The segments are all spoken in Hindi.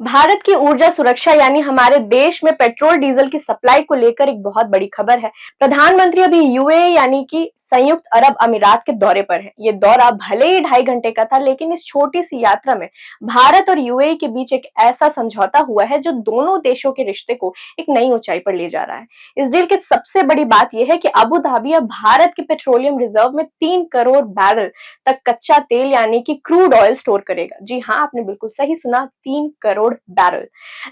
भारत की ऊर्जा सुरक्षा यानी हमारे देश में पेट्रोल डीजल की सप्लाई को लेकर एक बहुत बड़ी खबर है। प्रधानमंत्री अभी यूएई यानी कि संयुक्त अरब अमीरात के दौरे पर हैं। ये दौरा भले ही 2.5 घंटे का था, लेकिन इस छोटी सी यात्रा में भारत और यूएई के बीच एक ऐसा समझौता हुआ है जो दोनों देशों के रिश्ते को एक नई ऊंचाई पर ले जा रहा है। इस डील की सबसे बड़ी बात यह है कि अबू धाबी अब भारत के पेट्रोलियम रिजर्व में 3 करोड़ बैरल तक कच्चा तेल यानी कि क्रूड ऑयल स्टोर करेगा। जी हाँ, आपने बिल्कुल सही सुना, 3 करोड़ बैरल।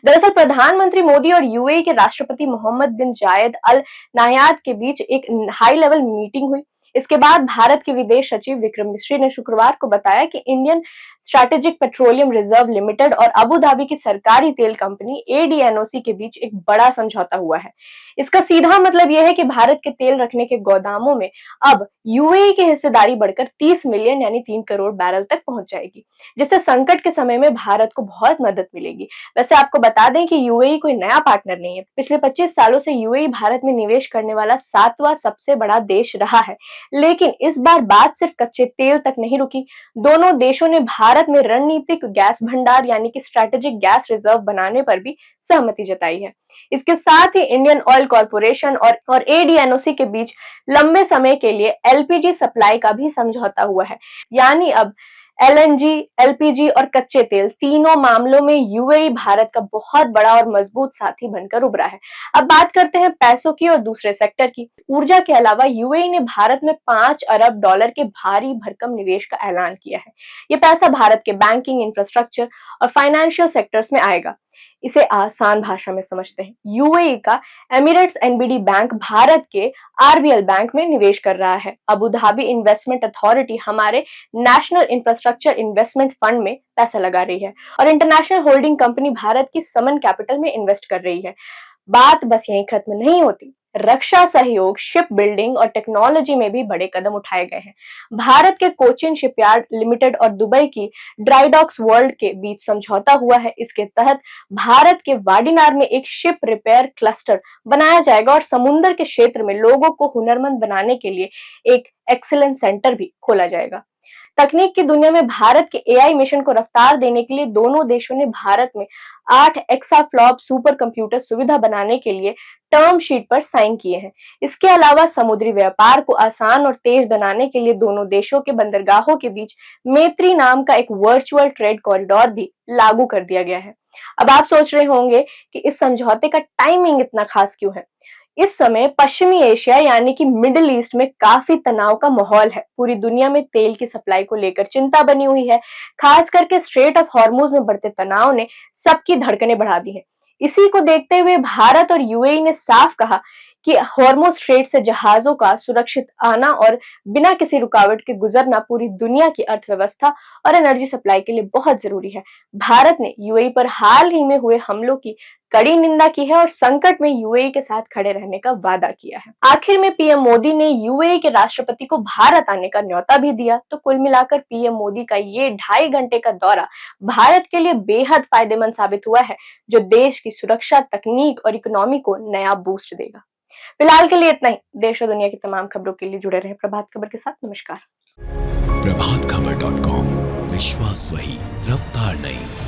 दरअसल प्रधानमंत्री मोदी और यूएई के राष्ट्रपति मोहम्मद बिन जायद अल नाहयान के बीच एक हाई लेवल मीटिंग हुई। इसके बाद भारत के विदेश सचिव विक्रम मिश्री ने शुक्रवार को बताया कि Indian strategic petroleum reserve limited और अबू धाबी की सरकारी तेल कंपनी एडीएनओसी के बीच एक बड़ा समझौता हुआ है। इसका सीधा मतलब यह है कि भारत के तेल रखने के गोदामों में अब यूएई की हिस्सेदारी बढ़कर 30 मिलियन यानी 3 करोड़ बैरल तक पहुंच जाएगी, जिससे संकट के समय में भारत को बहुत मदद मिलेगी। वैसे आपको बता दें कि यूएई कोई नया पार्टनर नहीं है। पिछले 25 सालों से यूएई भारत में निवेश करने वाला 7वां सबसे बड़ा देश रहा है। लेकिन इस बार बात सिर्फ कच्चे तेल तक नहीं रुकी। दोनों देशों ने भारत में रणनीतिक गैस भंडार यानी कि स्ट्रैटेजिक गैस रिजर्व बनाने पर भी सहमति जताई है। इसके साथ ही इंडियन ऑयल कॉर्पोरेशन और एडीएनओसी के बीच लंबे समय के लिए एलपीजी सप्लाई का भी समझौता हुआ है। यानी अब एलएनजी, एलपीजी और कच्चे तेल तीनों मामलों में यूएई भारत का बहुत बड़ा और मजबूत साथी बनकर उभरा है। अब बात करते हैं पैसों की और दूसरे सेक्टर की। ऊर्जा के अलावा यूएई ने भारत में $5 अरब के भारी भरकम निवेश का ऐलान किया है। ये पैसा भारत के बैंकिंग, इंफ्रास्ट्रक्चर और फाइनेंशियल सेक्टर्स में आएगा। इसे आसान भाषा में समझते हैं, यूएई का एमिरेट्स एनबीडी बैंक भारत के आरबीएल बैंक में निवेश कर रहा है। अबू धाबी इन्वेस्टमेंट अथॉरिटी हमारे नेशनल इंफ्रास्ट्रक्चर इन्वेस्टमेंट फंड में पैसा लगा रही है और इंटरनेशनल होल्डिंग कंपनी भारत की समन कैपिटल में इन्वेस्ट कर रही है। बात बस यहीं खत्म नहीं होती। रक्षा सहयोग, शिप बिल्डिंग और टेक्नोलॉजी में भी बड़े कदम उठाए गए हैं। भारत के कोचिन शिपयार्ड लिमिटेड और दुबई की ड्राईडॉक्स वर्ल्ड के बीच समझौता हुआ है। इसके तहत भारत के वाडिनार में एक शिप रिपेयर क्लस्टर बनाया जाएगा और समुद्र के क्षेत्र में लोगों को हुनरमंद बनाने के लिए एक एक्सीलेंस सेंटर भी खोला जाएगा। तकनीक की दुनिया में भारत के एआई मिशन को रफ्तार देने के लिए दोनों देशों ने भारत में 8 एक्साफ्लॉप सुपर कंप्यूटर सुविधा बनाने के लिए टर्म शीट पर साइन किए हैं। इसके अलावा समुद्री व्यापार को आसान और तेज बनाने के लिए दोनों देशों के बंदरगाहों के बीच मैत्री नाम का एक वर्चुअल ट्रेड कॉरिडोर भी लागू कर दिया गया है। अब आप सोच रहे होंगे कि इस समझौते का टाइमिंग इतना खास क्यों है। इस समय पश्चिमी एशिया यानी कि मिडिल ईस्ट में काफी तनाव का माहौल है। पूरी दुनिया में तेल की सप्लाई को लेकर चिंता बनी हुई है। खास करके स्ट्रेट ऑफ हॉर्मुज में बढ़ते तनाव ने सबकी धड़कनें बढ़ा दी हैं। इसी को देखते हुए भारत और यूएई ने साफ कहा कि हॉर्मुज स्ट्रेट से जहाजों का सुरक्षित आना और बिना किसी रुकावट के गुजरना पूरी दुनिया की अर्थव्यवस्था और एनर्जी सप्लाई के लिए बहुत जरूरी है। भारत ने यूएई पर हाल ही में हुए हमलों की कड़ी निंदा की है और संकट में यूएई के साथ खड़े रहने का वादा किया है। आखिर में पीएम मोदी ने यूएई के राष्ट्रपति को भारत आने का न्योता भी दिया। तो कुल मिलाकर पीएम मोदी का ये 2.5 घंटे का दौरा भारत के लिए बेहद फायदेमंद साबित हुआ है, जो देश की सुरक्षा, तकनीक और इकोनॉमी को नया बूस्ट देगा। फिलहाल के लिए इतना ही। देश और दुनिया की तमाम खबरों के लिए जुड़े रहें प्रभात खबर के साथ। नमस्कार। प्रभात खबर .com, विश्वास वही, रफ्तार नहीं।